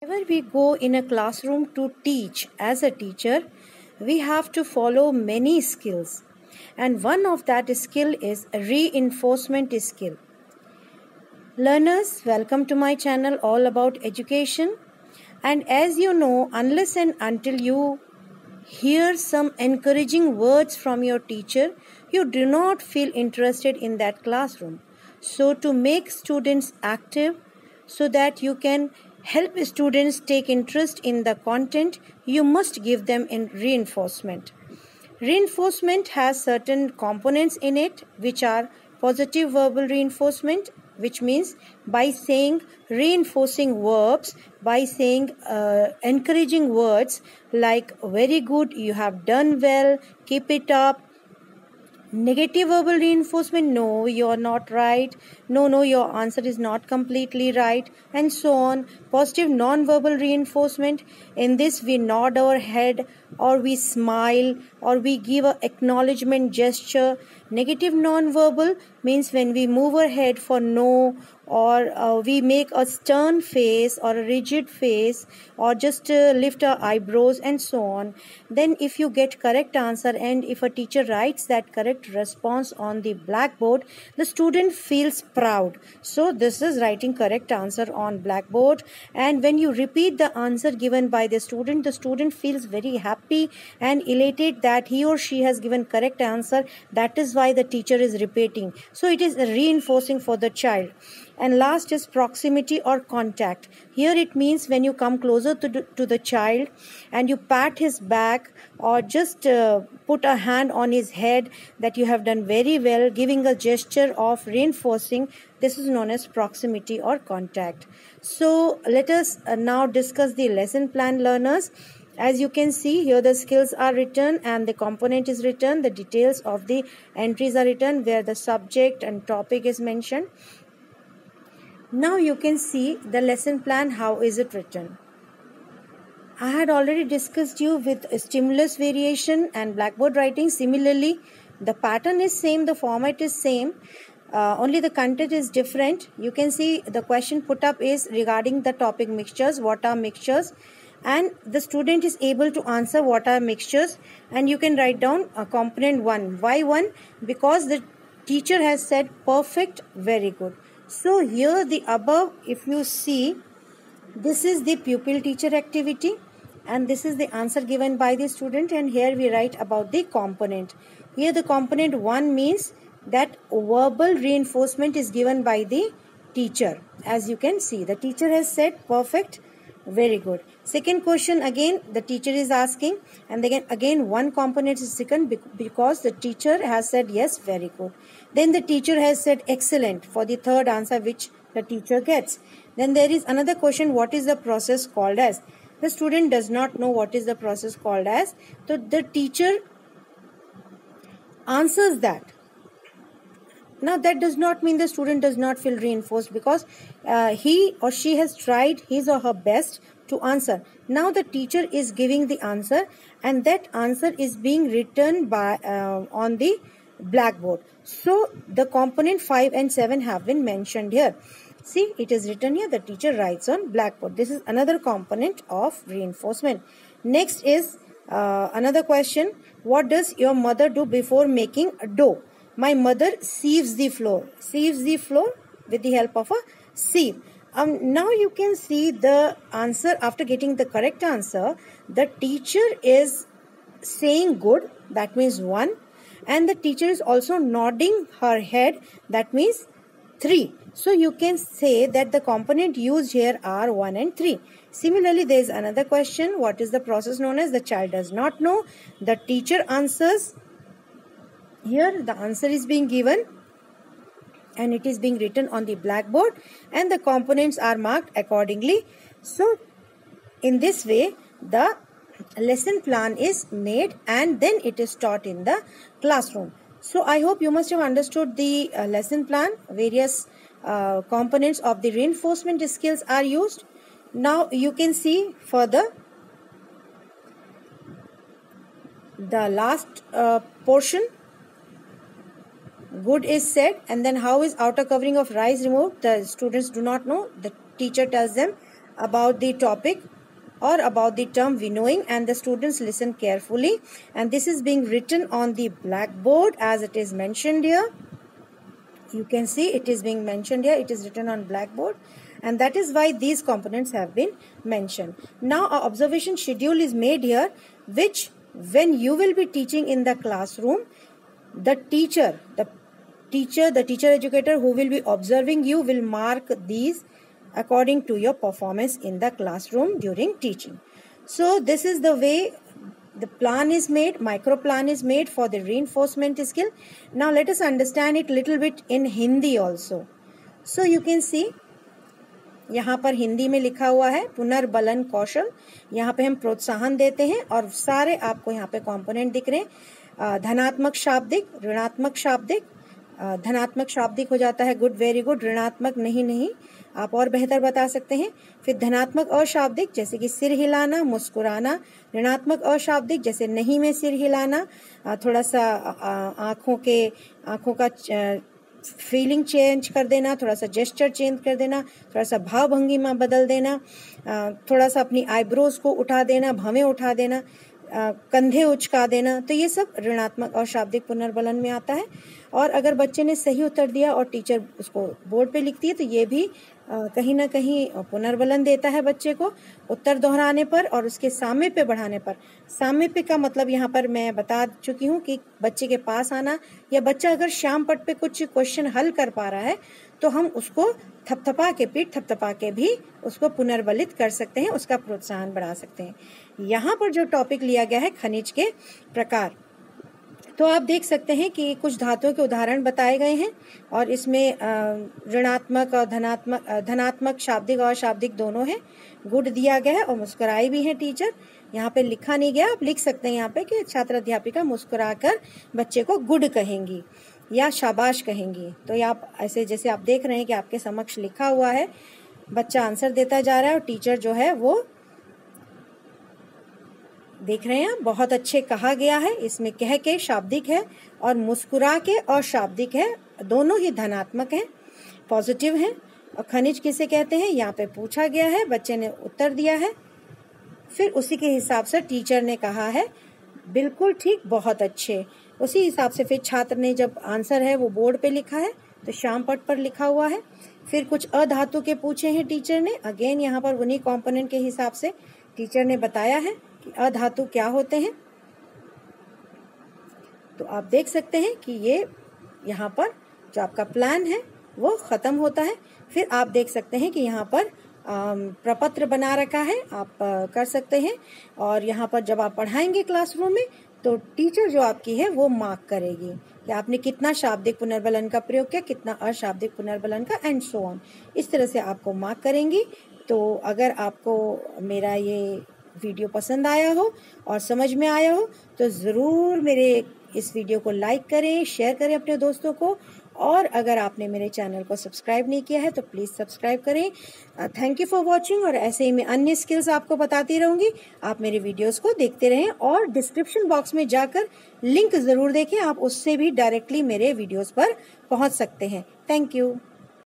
Whenever we go in a classroom to teach as a teacher, we have to follow many skills. And one of that skill is reinforcement skill. Learners, welcome to my channel all about education. And as you know, unless and until you hear some encouraging words from your teacher, you do not feel interested in that classroom. So to make students active so that you can help students take interest in the content, you must give them in reinforcement. Reinforcement has certain components in it which are positive verbal reinforcement, which means by saying reinforcing verbs, by saying encouraging words like very good, you have done well, keep it up. Negative verbal reinforcement, no, you're not right, no, your answer is not completely right, and so on. Positive non-verbal reinforcement, in this we nod our head or we smile or we give a acknowledgement gesture. Negative non-verbal means when we move our head for no, or we make a stern face or a rigid face, or just lift our eyebrows and so on. Then if you get correct answer, and if a teacher writes that correct response on the blackboard, the student feels proud. So this is writing correct answer on blackboard. And when you repeat the answer given by the student feels very happy and elated that he or she has given correct answer. That is why the teacher is repeating. So it is reinforcing for the child. And last is proximity or contact. Here it means when you come closer to the child and you pat his back or just put a hand on his head, that you have done very well, giving a gesture of reinforcing. This is known as proximity or contact. So let us now discuss the lesson plan, learners. As you can see here, the skills are written and the component is written. The details of the entries are written where the subject and topic is mentioned. Now you can see the lesson plan, how is it written. I had already discussed you with stimulus variation and blackboard writing. Similarly, the pattern is same, the format is same, only the content is different. You can see the question put up is regarding the topic mixtures. What are mixtures? And the student is able to answer what are mixtures, and you can write down component 1. Why 1? Because the teacher has said perfect, very good. So here the above, if you see, this is the pupil teacher activity and this is the answer given by the student, and here we write about the component. Here the component 1 means that verbal reinforcement is given by the teacher. As you can see, the teacher has said perfect, very good. Second question, again the teacher is asking, and again one component is second because the teacher has said yes, very good. Then the teacher has said excellent for the third answer which the teacher gets. Then there is another question, what is the process called as? The student does not know what is the process called as, so the teacher answers that. Now that does not mean the student does not feel reinforced, because he or she has tried his or her best to answer. Now the teacher is giving the answer, and that answer is being written by on the blackboard. So the component 5 and 7 have been mentioned here. See, it is written here, the teacher writes on blackboard. This is another component of reinforcement. Next is another question. What does your mother do before making a dough? My mother sieves the flour. Sieves the flour with the help of a sieve. Now you can see the answer. After getting the correct answer, the teacher is saying good, that means 1, and the teacher is also nodding her head, that means 3. So you can say that the component used here are 1 and 3. Similarly, there is another question. What is the process known as? The child does not know. The teacher answers. Here the answer is being given and it is being written on the blackboard, and the components are marked accordingly. So in this way the lesson plan is made and then it is taught in the classroom. So I hope you must have understood the lesson plan. Various components of the reinforcement skills are used. Now you can see further the last portion. Good is said, and then how is outer covering of rice removed? The students do not know. The teacher tells them about the topic or about the term winnowing, and the students listen carefully, and this is being written on the blackboard as it is mentioned here. You can see it is being mentioned here, it is written on blackboard, and that is why these components have been mentioned. Now our observation schedule is made here, which when you will be teaching in the classroom, the teacher educator who will be observing you will mark these according to your performance in the classroom during teaching. So this is the way the plan is made, micro plan is made for the reinforcement skill. Now let us understand it little bit in Hindi also. So you can see यहाँ पर हिंदी में लिखा हुआ है पुनर्बलन कौशल, यहाँ पे हम प्रोत्साहन देते हैं और सारे आपको यहाँ पे कंपोनेंट दिख रहे हैं। धनात्मक शाब्दिक, ऋणात्मक शाब्दिक, धनात्मक शाब्दिक हो जाता है गुड, वेरी गुड, ऋणात्मक नहीं, आप और बेहतर बता सकते हैं। फिर धनात्मक अशाब्दिक जैसे कि सिर हिलाना, मुस्कुराना, ऋणात्मक अशाब्दिक जैसे नहीं में सिर हिलाना, थोड़ा सा आँखों का फीलिंग चेंज कर देना, थोड़ा सा जेस्चर चेंज कर देना, थोड़ा सा भाव भंगिमा बदल देना, थोड़ा सा अपनी आईब्रोज को उठा देना, भवें उठा देना, कंधे उचका देना, तो ये सब ऋणात्मक और शाब्दिक पुनर्बलन में आता है। और अगर बच्चे ने सही उत्तर दिया और टीचर उसको बोर्ड पे लिखती है तो ये भी कहीं ना कहीं पुनर्बलन देता है बच्चे को उत्तर दोहराने पर और उसके सामीप्य बढ़ाने पर। सामीप्य का मतलब यहाँ पर मैं बता चुकी हूँ कि बच्चे के पास आना, या बच्चा अगर श्याम पट पे कुछ क्वेश्चन हल कर पा रहा है तो हम उसको पीठ थपथपा के भी उसको पुनर्बलित कर सकते हैं, उसका प्रोत्साहन बढ़ा सकते हैं। यहाँ पर जो टॉपिक लिया गया है खनिज के प्रकार, तो आप देख सकते हैं कि कुछ धातुओं के उदाहरण बताए गए हैं और इसमें ऋणात्मक और धनात्मक शाब्दिक और अशाब्दिक दोनों है। गुड दिया गया है और मुस्कुराई भी है टीचर, यहाँ पे लिखा नहीं गया, आप लिख सकते हैं यहाँ पे कि छात्र अध्यापिका मुस्कुराकर बच्चे को गुड कहेंगी या शाबाश कहेंगी। तो आप ऐसे जैसे आप देख रहे हैं कि आपके समक्ष लिखा हुआ है, बच्चा आंसर देता जा रहा है और टीचर जो है वो देख रहे हैं। बहुत अच्छे कहा गया है, इसमें कह के शाब्दिक है और मुस्कुरा के और शाब्दिक है, दोनों ही धनात्मक हैं, पॉजिटिव हैं। और खनिज किसे कहते हैं यहाँ पे पूछा गया है, बच्चे ने उत्तर दिया है, फिर उसी के हिसाब से टीचर ने कहा है बिल्कुल ठीक, बहुत अच्छे। उसी हिसाब से फिर छात्र ने जब आंसर है वो बोर्ड पे लिखा है तो श्याम पट पर लिखा हुआ है। फिर कुछ अधातु के पूछे हैं टीचर ने, अगेन यहाँ पर उन्हीं कंपोनेंट के हिसाब से टीचर ने बताया है कि अधातु क्या होते हैं। तो आप देख सकते हैं कि ये यहाँ पर जो आपका प्लान है वो खत्म होता है। फिर आप देख सकते हैं कि यहाँ पर प्रपत्र बना रखा है, आप कर सकते हैं। और यहाँ पर जब आप पढ़ाएंगे क्लासरूम में तो टीचर जो आपकी है वो मार्क करेगी कि आपने कितना शाब्दिक पुनर्बलन का प्रयोग किया, कितना अशाब्दिक पुनर्बलन का, एंड सो ऑन। इस तरह से आपको मार्क करेंगी। तो अगर आपको मेरा ये वीडियो पसंद आया हो और समझ में आया हो तो ज़रूर मेरे इस वीडियो को लाइक करें, शेयर करें अपने दोस्तों को, और अगर आपने मेरे चैनल को सब्सक्राइब नहीं किया है तो प्लीज़ सब्सक्राइब करें। थैंक यू फॉर वॉचिंग, और ऐसे ही मैं अन्य स्किल्स आपको बताती रहूँगी। आप मेरे वीडियोस को देखते रहें और डिस्क्रिप्शन बॉक्स में जाकर लिंक ज़रूर देखें, आप उससे भी डायरेक्टली मेरे वीडियोस पर पहुँच सकते हैं। Thank you.